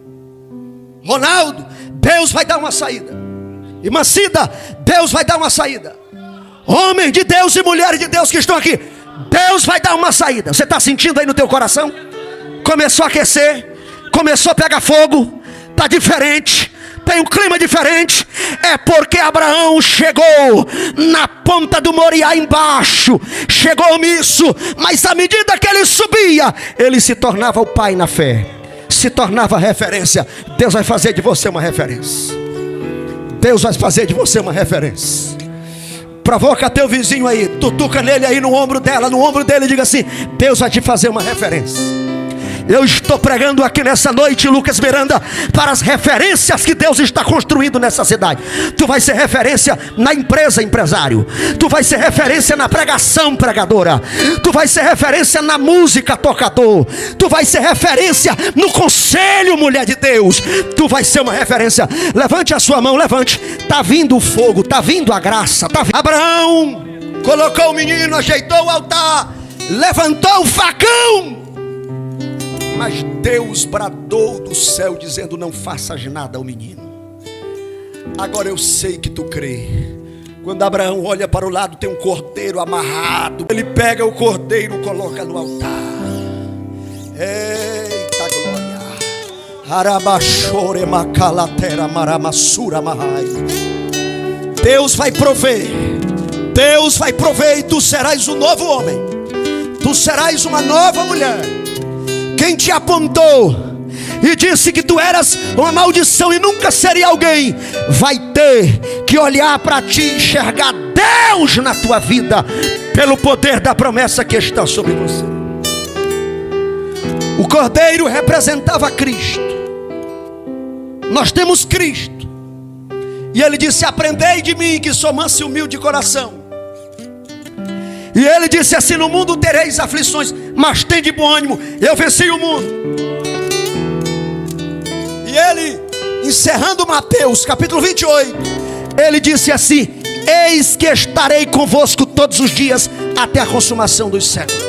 Ronaldo, Deus vai dar uma saída. Irmã Cida, Deus vai dar uma saída. Homens de Deus e mulheres de Deus que estão aqui, Deus vai dar uma saída. Você está sentindo aí no teu coração? Começou a aquecer, começou a pegar fogo, está diferente, tem um clima diferente. É porque Abraão chegou na ponta do Moriá embaixo, chegou omisso, mas à medida que ele subia, ele se tornava o pai na fé, se tornava referência. Deus vai fazer de você uma referência. Deus vai fazer de você uma referência. Provoca teu vizinho aí, tutuca nele aí no ombro dela, no ombro dele, e diga assim: Deus vai te fazer uma referência. Eu estou pregando aqui nessa noite, Lucas Miranda, para as referências que Deus está construindo nessa cidade. Tu vai ser referência na empresa, empresário. Tu vai ser referência na pregação, pregadora. Tu vai ser referência na música, tocador. Tu vai ser referência no conselho, mulher de Deus. Tu vai ser uma referência. Levante a sua mão, levante. Está vindo o fogo, está vindo a graça, Abraão colocou o menino, ajeitou o altar, levantou o facão. Mas Deus bradou do céu dizendo: não faças nada ao menino. Agora eu sei que tu crê. Quando Abraão olha para o lado, tem um cordeiro amarrado. Ele pega o cordeiro e coloca no altar. Eita glória. Arabachore macalatera maramassura mahai. Deus vai prover. Deus vai prover, e tu serás um novo homem. Tu serás uma nova mulher. Quem te apontou e disse que tu eras uma maldição e nunca seria alguém, vai ter que olhar para ti e enxergar Deus na tua vida, pelo poder da promessa que está sobre você. O cordeiro representava Cristo. Nós temos Cristo. E ele disse: aprendei de mim, que sou manso e humilde de coração. E ele disse assim: no mundo tereis aflições, mas tem de bom ânimo, eu venci o mundo. E ele, encerrando Mateus capítulo 28, ele disse assim: eis que estarei convosco todos os dias, até a consumação dos séculos.